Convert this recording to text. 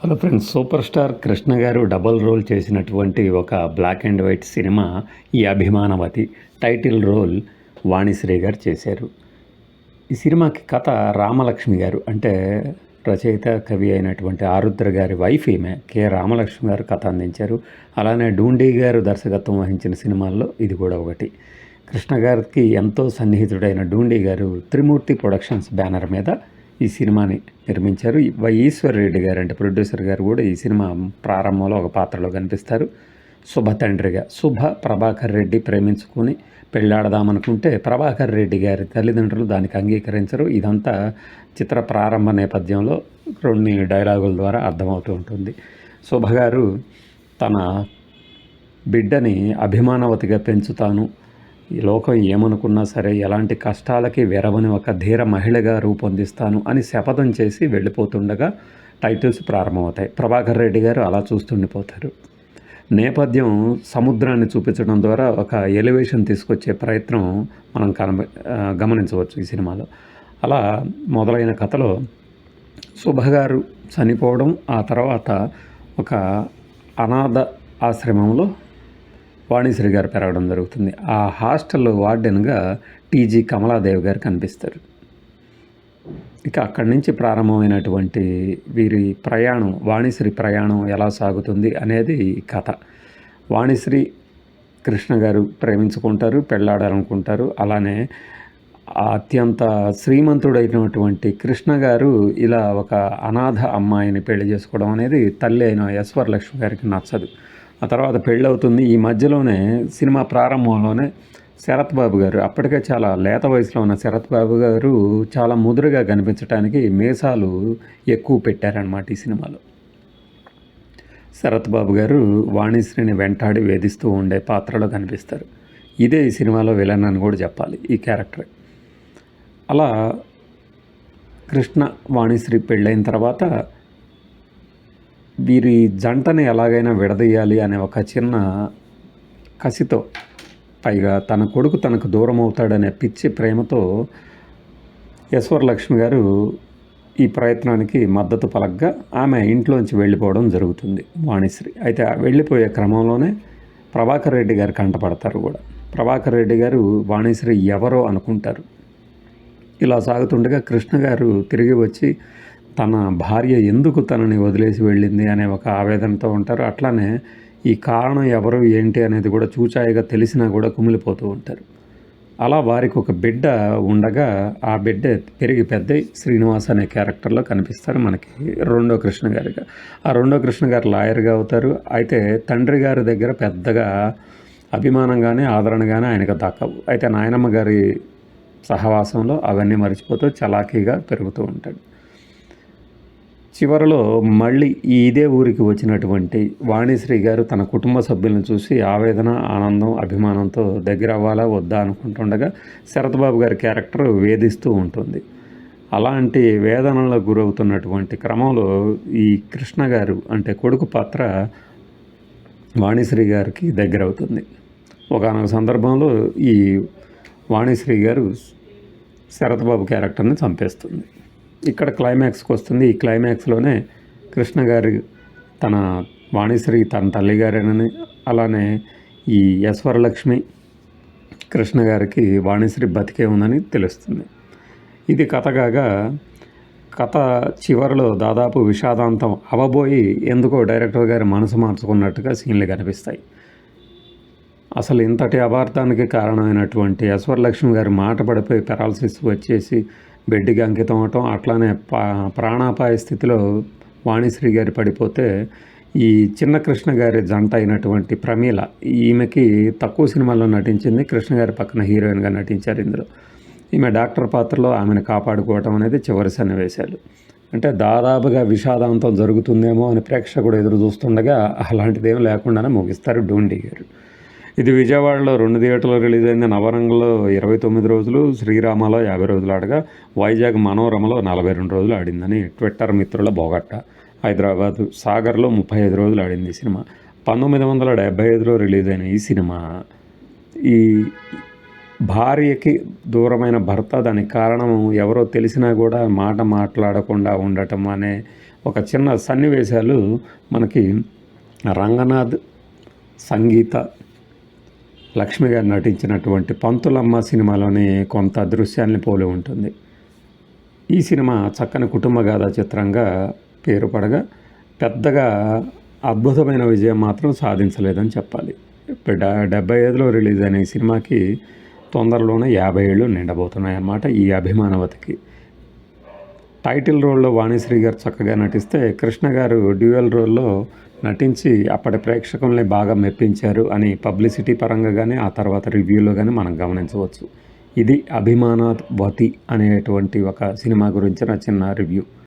Hello friends, super star Krishna గారు double role చేసినటువంటి ఒక బ్లాక్ అండ్ వైట్ సినిమా ఈ అభిమానవతి. టైటిల్ రోల్ వాణిశ్రీ గారు చేశారు. ఈ సినిమాకి కథ రామలక్ష్మి గారు, అంటే రచయిత కవి అయినటువంటి ఆరుద్ర గారి వైఫ్ ఈమె కె రామలక్ష్మి గారు కథ అందించారు. అలానే డూండి గారు దర్శకత్వం వహించిన సినిమాల్లో ఇది కూడా ఒకటి. కృష్ణ గారికి ఎంతో సన్నిహితుడైన డూండి గారు త్రిమూర్తి ప్రొడక్షన్స్ బ్యానర్ మీద ఈ సినిమాని నిర్మించారు. ఈశ్వర్ రెడ్డి గారు అంటే ప్రొడ్యూసర్ గారు కూడా ఈ సినిమా ప్రారంభంలో ఒక పాత్రలో కనిపిస్తారు. శుభ తండ్రిగా. శుభ ప్రభాకర్ రెడ్డి ప్రేమించుకొని పెళ్ళాడదామనుకుంటే ప్రభాకర్ రెడ్డి గారి తల్లిదండ్రులు దానికి అంగీకరించరు. ఇదంతా చిత్ర ప్రారంభ నేపథ్యంలో కొన్ని డైలాగుల ద్వారా అర్థమవుతూ ఉంటుంది. శుభ గారు తన బిడ్డని అభిమానవతిగా పెంచుతాను, ఈ లోకం ఏమనుకున్నా సరే ఎలాంటి కష్టాలకి వెరవని ఒక ధీర మహిళగా రూపొందిస్తాను అని శపథం చేసి వెళ్ళిపోతుండగా టైటిల్స్ ప్రారంభమవుతాయి. ప్రభాకర్ రెడ్డి గారు అలా చూస్తుండిపోతారు. నేపథ్యం సముద్రాన్ని చూపించడం ద్వారా ఒక ఎలివేషన్ తీసుకొచ్చే ప్రయత్నం మనం గమనించవచ్చు ఈ సినిమాలో. అలా మొదలైన కథలో శుభగారు చనిపోవడం, ఆ తర్వాత ఒక అనాథ ఆశ్రమంలో వాణిశ్రీ గారు పెరగడం జరుగుతుంది. ఆ హాస్టల్లో వార్డెన్గా టీజీ కమలాదేవి గారు కనిపిస్తారు. ఇక అక్కడి నుంచి ప్రారంభమైనటువంటి వీరి ప్రయాణం, వాణిశ్రీ ప్రయాణం ఎలా సాగుతుంది అనేది కథ. వాణిశ్రీ కృష్ణ గారు ప్రేమించుకుంటారు, పెళ్ళాడాలనుకుంటారు. అలానే అత్యంత శ్రీమంతుడైనటువంటి కృష్ణ గారు ఇలా ఒక అనాథ అమ్మాయిని పెళ్లి చేసుకోవడం అనేది తల్లి అయిన యశ్వరలక్ష్మి గారికి నచ్చదు. ఆ తర్వాత పెళ్ళవుతుంది. ఈ మధ్యలోనే సినిమా ప్రారంభంలోనే శరత్ బాబు గారు, అప్పటికే చాలా లేత వయసులో ఉన్న శరత్ బాబు గారు చాలా ముదురుగా కనిపించడానికి మీసాలు ఎక్కువ పెట్టారనమాట ఈ సినిమాలో. శరత్ బాబు గారు వాణిశ్రీని వెంటాడి వేధిస్తూ ఉండే పాత్రలో కనిపిస్తారు. ఇదే ఈ సినిమాలో విలన్ అని కూడా చెప్పాలి ఈ క్యారెక్టర్. అలా కృష్ణ వాణిశ్రీ పెళ్ళైన తర్వాత వీరి జంటని ఎలాగైనా విడదీయాలి అనే ఒక చిన్న కసితో, పైగా తన కొడుకు తనకు దూరం అవుతాడనే పిచ్చి ప్రేమతో యశ్వరలక్ష్మి గారు ఈ ప్రయత్నానికి మద్దతు పలకగా ఆమె ఇంట్లోంచి వెళ్ళిపోవడం జరుగుతుంది వాణిశ్రీ. అయితే వెళ్ళిపోయే క్రమంలోనే ప్రభాకర్ రెడ్డి గారు కంటపడతారు కూడా. ప్రభాకర్ రెడ్డి గారు వాణిశ్రీ ఎవరో అనుకుంటారు. ఇలా సాగుతుండగా కృష్ణ గారు తిరిగి వచ్చి తన భార్య ఎందుకు తనని వదిలేసి వెళ్ళింది అనే ఒక ఆవేదనతో ఉంటారు. అట్లానే ఈ కారణం ఎవరు ఏంటి అనేది కూడా చూచాయిగా తెలిసినా కూడా కుమిలిపోతూ ఉంటారు. అలా వారికి ఒక బిడ్డ ఉండగా ఆ బిడ్డ పెరిగి పెద్ద శ్రీనివాస్ అనే క్యారెక్టర్లో కనిపిస్తారు మనకి రెండో కృష్ణ గారిగా. ఆ రెండో కృష్ణ గారు లాయర్గా అవుతారు. అయితే తండ్రి గారి దగ్గర పెద్దగా అభిమానం కానీ ఆదరణ కానీ ఆయనకు దక్కవు. అయితే నాయనమ్మ గారి సహవాసంలో అవన్నీ మర్చిపోతూ చలాకీగా పెరుగుతూ ఉంటాడు. చివరిలో మళ్ళీ ఇదే ఊరికి వచ్చినటువంటి వాణిశ్రీ గారు తన కుటుంబ సభ్యులను చూసి ఆవేదన, ఆనందం, అభిమానంతో దగ్గర అవ్వాలా వద్దా అనుకుంటుండగా శరత్బాబు గారి క్యారెక్టర్ వేధిస్తూ ఉంటుంది. అలాంటి వేదనలకు గురవుతున్నటువంటి క్రమంలో ఈ కృష్ణ గారు అంటే కొడుకు పాత్ర వాణిశ్రీ గారికి దగ్గర అవుతుంది. ఒకానొక సందర్భంలో ఈ వాణిశ్రీ గారు శరత్బాబు క్యారెక్టర్ని చంపేస్తుంది. ఇక్కడ క్లైమాక్స్కి వస్తుంది. ఈ క్లైమాక్స్లోనే కృష్ణ గారు తన వాణిశ్రీ తన తల్లిగారేనని, అలానే ఈ యశ్వరలక్ష్మి కృష్ణ గారికి వాణిశ్రీ బతికే ఉందని తెలుస్తుంది. ఇది కథ కాగా కథ చివరిలో దాదాపు విషాదాంతం అవబోయి ఎందుకో డైరెక్టర్ గారి మనసు మార్చుకున్నట్టుగా సీన్లు కనిపిస్తాయి. అసలు ఇంతటి అపార్థానికి కారణమైనటువంటి యశ్వరలక్ష్మి గారి మాట పడిపోయి పెరాలసిస్ వచ్చేసి బెడ్కి అంకితం అవటం, అట్లానే ప్రాణాపాయ స్థితిలో వాణిశ్రీ గారి పడిపోతే ఈ చిన్న కృష్ణ గారి జంట అయినటువంటి ప్రమీల, ఈమెకి తక్కువ సినిమాల్లో నటించింది. కృష్ణ గారి పక్కన హీరోయిన్గా నటించారు ఇందులో. ఈమె డాక్టర్ పాత్రలో ఆమెను కాపాడుకోవటం అనేది చివరి సన్నివేశాలు. అంటే దాదాపుగా విషాదాంతం జరుగుతుందేమో అని ప్రేక్షకుడు ఎదురు చూస్తుండగా అలాంటిదేం లేకుండానే ముగిస్తారు డూండి గారు. ఇది విజయవాడలో 2 థియేటర్లో రిలీజ్ అయింది. నవరంగంలో 29 రోజులు, శ్రీరామలో 50 రోజులు ఆడగా వైజాగ్ మనోరమలో 42 రోజులు ఆడిందని ట్విట్టర్ మిత్రుల బోగట్ట. హైదరాబాద్ సాగర్లో 35 రోజులు ఆడింది ఈ సినిమా. 1975లో రిలీజ్ అయిన ఈ సినిమా ఈ భార్యకి దూరమైన భర్త, దానికి కారణం ఎవరో తెలిసినా కూడా మాట మాట్లాడకుండా ఉండటం అనే ఒక చిన్న సన్నివేశాలు మనకి రంగనాథ్, సంగీత, లక్ష్మి గారు నటించినటువంటి పంతులమ్మ సినిమాలోని కొంత దృశ్యాన్ని పోలి ఉంటుంది. ఈ సినిమా చక్కని కుటుంబ గాథా చిత్రంగా పేరు పడగా పెద్దగా అద్భుతమైన విజయం మాత్రం సాధించలేదని చెప్పాలి. 75లో రిలీజ్ అయిన ఈ సినిమాకి తొందరలోనే 50 ఏళ్ళు నిండబోతున్నాయన్నమాట ఈ అభిమానవతికి. టైటిల్ రోల్లో వాణిశ్రీ గారు చక్కగా నటిస్తే, కృష్ణ గారు డ్యూయల్ రోల్లో నటించి అప్పటి ప్రేక్షకుల్ని బాగా మెప్పించారు అని పబ్లిసిటీ పరంగా కానీ ఆ తర్వాత రివ్యూలో కానీ మనం గమనించవచ్చు. ఇది అభిమానవతి అనేటువంటి ఒక సినిమా గురించిన చిన్న రివ్యూ.